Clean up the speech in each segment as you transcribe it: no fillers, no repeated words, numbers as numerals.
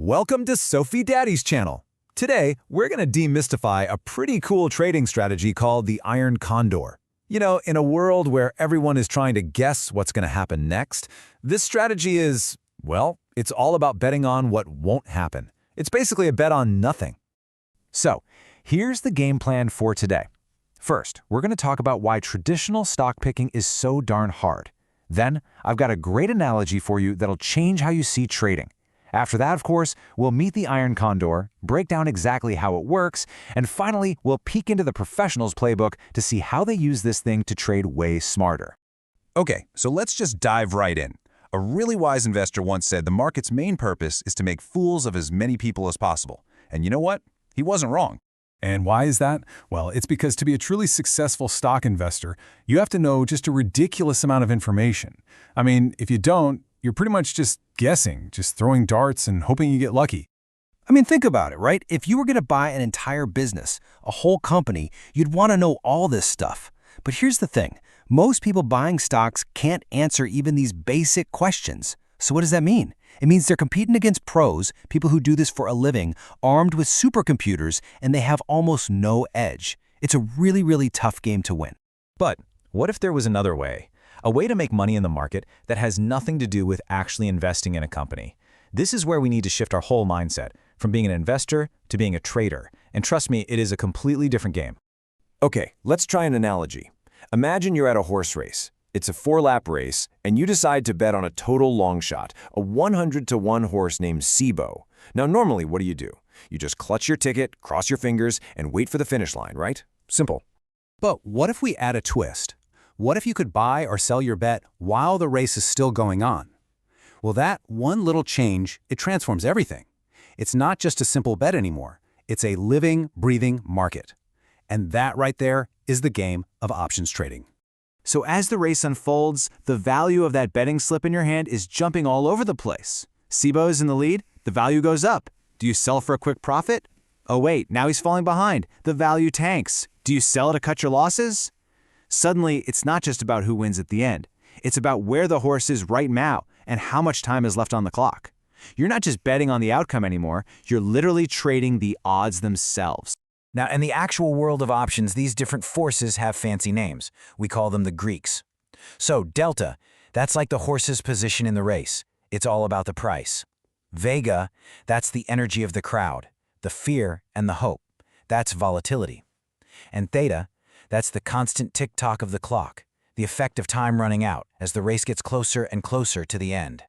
Welcome to Sophie Daddy's channel. Today, we're going to demystify a pretty cool trading strategy called the Iron Condor. You know, in a world where everyone is trying to guess what's going to happen next, this strategy is, well, it's all about betting on what won't happen. It's basically a bet on nothing. So, here's the game plan for today. First, we're going to talk about why traditional stock picking is so darn hard. Then, I've got a great analogy for you that'll change how you see trading. After that, of course, we'll meet the Iron Condor, break down exactly how it works, and finally, we'll peek into the professional's playbook to see how they use this thing to trade way smarter. Okay, so let's just dive right in. A really wise investor once said the market's main purpose is to make fools of as many people as possible. And you know what? He wasn't wrong. And why is that? Well, it's because to be a truly successful stock investor, you have to know just a ridiculous amount of information. I mean, if you don't, you're pretty much just guessing, just throwing darts and hoping you get lucky. I mean, think about it, right? If you were going to buy an entire business, a whole company, you'd want to know all this stuff. But here's the thing. Most people buying stocks can't answer even these basic questions. So what does that mean? It means they're competing against pros, people who do this for a living, armed with supercomputers, and they have almost no edge. It's a really, really tough game to win. But what if there was another way? A way to make money in the market that has nothing to do with actually investing in a company. This is where we need to shift our whole mindset, from being an investor to being a trader. And trust me, it is a completely different game. Okay, let's try an analogy. Imagine you're at a horse race. It's a 4-lap race, and you decide to bet on a total long shot, a 100-to-1 horse named Sibo. Now, normally, what do? You just clutch your ticket, cross your fingers, and wait for the finish line, right? Simple. But what if we add a twist? What if you could buy or sell your bet while the race is still going on? Well, that one little change, it transforms everything. It's not just a simple bet anymore. It's a living, breathing market. And that right there is the game of options trading. So as the race unfolds, the value of that betting slip in your hand is jumping all over the place. Sibo is in the lead, the value goes up. Do you sell for a quick profit? Oh wait, now he's falling behind. The value tanks. Do you sell to cut your losses? Suddenly, it's not just about who wins at the end. It's about where the horse is right now and how much time is left on the clock. You're not just betting on the outcome anymore, you're literally trading the odds themselves. Now, in the actual world of options, these different forces have fancy names. We call them the Greeks. So, delta, that's like the horse's position in the race. It's all about the price. Vega, that's the energy of the crowd, the fear and the hope. That's volatility. And theta, that's the constant tick-tock of the clock, the effect of time running out as the race gets closer and closer to the end.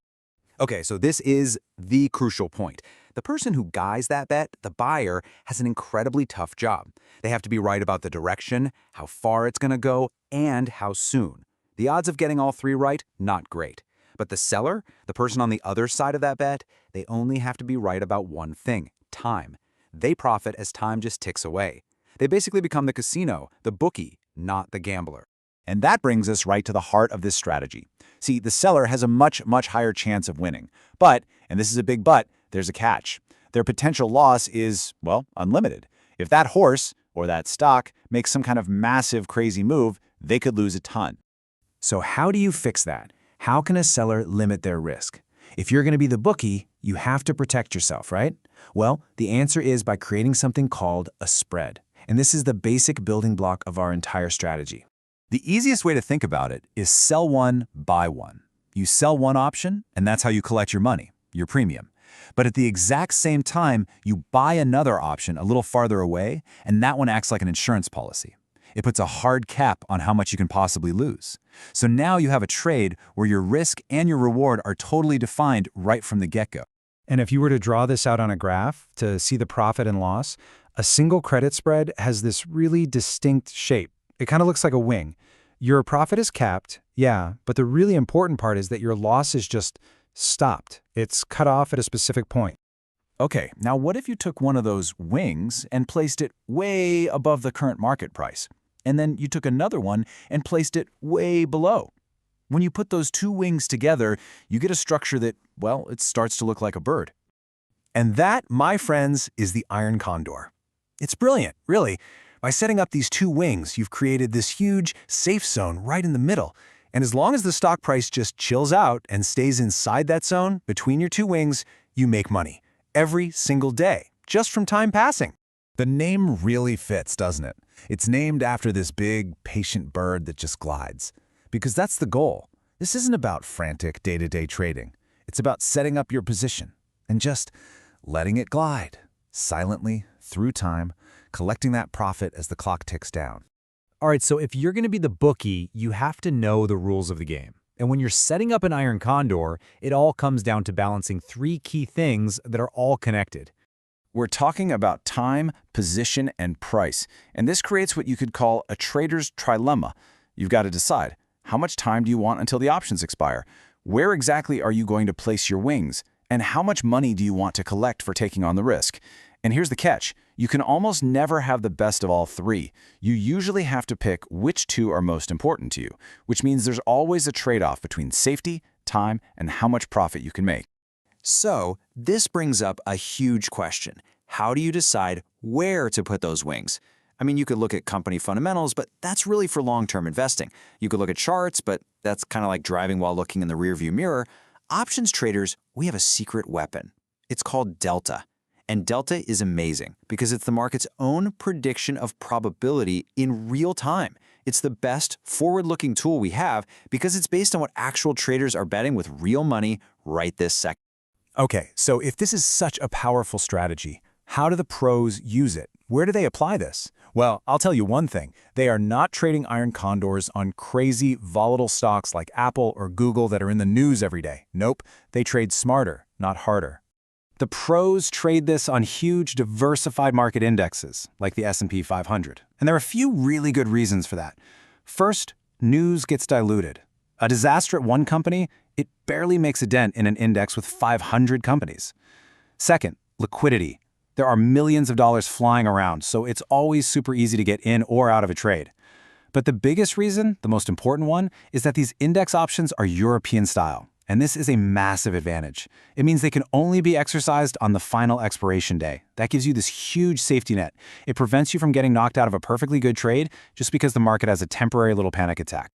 Okay, so this is the crucial point. The person who guides that bet, the buyer, has an incredibly tough job. They have to be right about the direction, how far it's going to go, and how soon. The odds of getting all three right, not great. But the seller, the person on the other side of that bet, they only have to be right about one thing, time. They profit as time just ticks away. They basically become the casino, the bookie, not the gambler. And that brings us right to the heart of this strategy. See, the seller has a much higher chance of winning. But, and this is a big but, there's a catch. Their potential loss is, well, unlimited. If that horse, or that stock, makes some kind of massive, crazy move, they could lose a ton. So how do you fix that? How can a seller limit their risk? If you're going to be the bookie, you have to protect yourself, right? Well, the answer is by creating something called a spread. And this is the basic building block of our entire strategy. The easiest way to think about it is sell one, buy one. You sell one option, and that's how you collect your money, your premium. But at the exact same time, you buy another option a little farther away, and that one acts like an insurance policy. It puts a hard cap on how much you can possibly lose. So now you have a trade where your risk and your reward are totally defined right from the get-go. And if you were to draw this out on a graph to see the profit and loss, a single credit spread has this really distinct shape. It kind of looks like a wing. Your profit is capped, yeah, but the really important part is that your loss is just stopped. It's cut off at a specific point. Okay, now what if you took one of those wings and placed it way above the current market price? And then you took another one and placed it way below. When you put those two wings together, you get a structure that, well, it starts to look like a bird. And that, my friends, is the Iron Condor. It's brilliant, really. By setting up these two wings, you've created this huge, safe zone right in the middle. And as long as the stock price just chills out and stays inside that zone, between your two wings, you make money. every single day, just from time passing. The name really fits, doesn't it? It's named after this big, patient bird that just glides. Because that's the goal. This isn't about frantic day-to-day trading. It's about setting up your position and just letting it glide, silently, through time, collecting that profit as the clock ticks down. All right, so if you're going to be the bookie, you have to know the rules of the game. And when you're setting up an Iron Condor, it all comes down to balancing three key things that are all connected. We're talking about time, position, and price. And this creates what you could call a trader's trilemma. You've got to decide, how much time do you want until the options expire? Where exactly are you going to place your wings? And how much money do you want to collect for taking on the risk? And here's the catch. You can almost never have the best of all three. You usually have to pick which two are most important to you, which means there's always a trade-off between safety, time, and how much profit you can make. So, this brings up a huge question. How do you decide where to put those wings? I mean, you could look at company fundamentals, but that's really for long-term investing. You could look at charts, but that's kind of like driving while looking in the rearview mirror. Options traders, we have a secret weapon. It's called delta. And delta is amazing because it's the market's own prediction of probability in real time. It's the best forward-looking tool we have because it's based on what actual traders are betting with real money right this second. Okay, so if this is such a powerful strategy, how do the pros use it? Where do they apply this? Well, I'll tell you one thing. They are not trading Iron Condors on crazy, volatile stocks like Apple or Google that are in the news every day. Nope, they trade smarter, not harder. The pros trade this on huge, diversified market indexes, like the S&P 500. And there are a few really good reasons for that. First, news gets diluted. A disaster at one company, it barely makes a dent in an index with 500 companies. Second, liquidity. There are millions of dollars flying around, so it's always super easy to get in or out of a trade. But the biggest reason, the most important one, is that these index options are European style. And this is a massive advantage. It means they can only be exercised on the final expiration day. That gives you this huge safety net. It prevents you from getting knocked out of a perfectly good trade just because the market has a temporary little panic attack.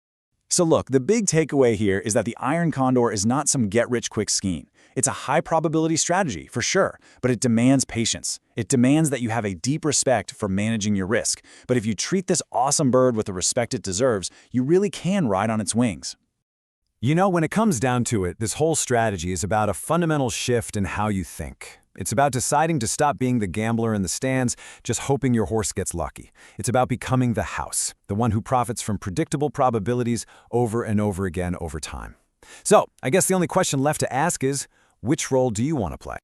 So look, the big takeaway here is that the Iron Condor is not some get-rich-quick scheme. It's a high-probability strategy, for sure, but it demands patience. It demands that you have a deep respect for managing your risk. But if you treat this awesome bird with the respect it deserves, you really can ride on its wings. You know, when it comes down to it, this whole strategy is about a fundamental shift in how you think. It's about deciding to stop being the gambler in the stands, just hoping your horse gets lucky. It's about becoming the house, the one who profits from predictable probabilities over and over again over time. So, I guess the only question left to ask is, which role do you want to play?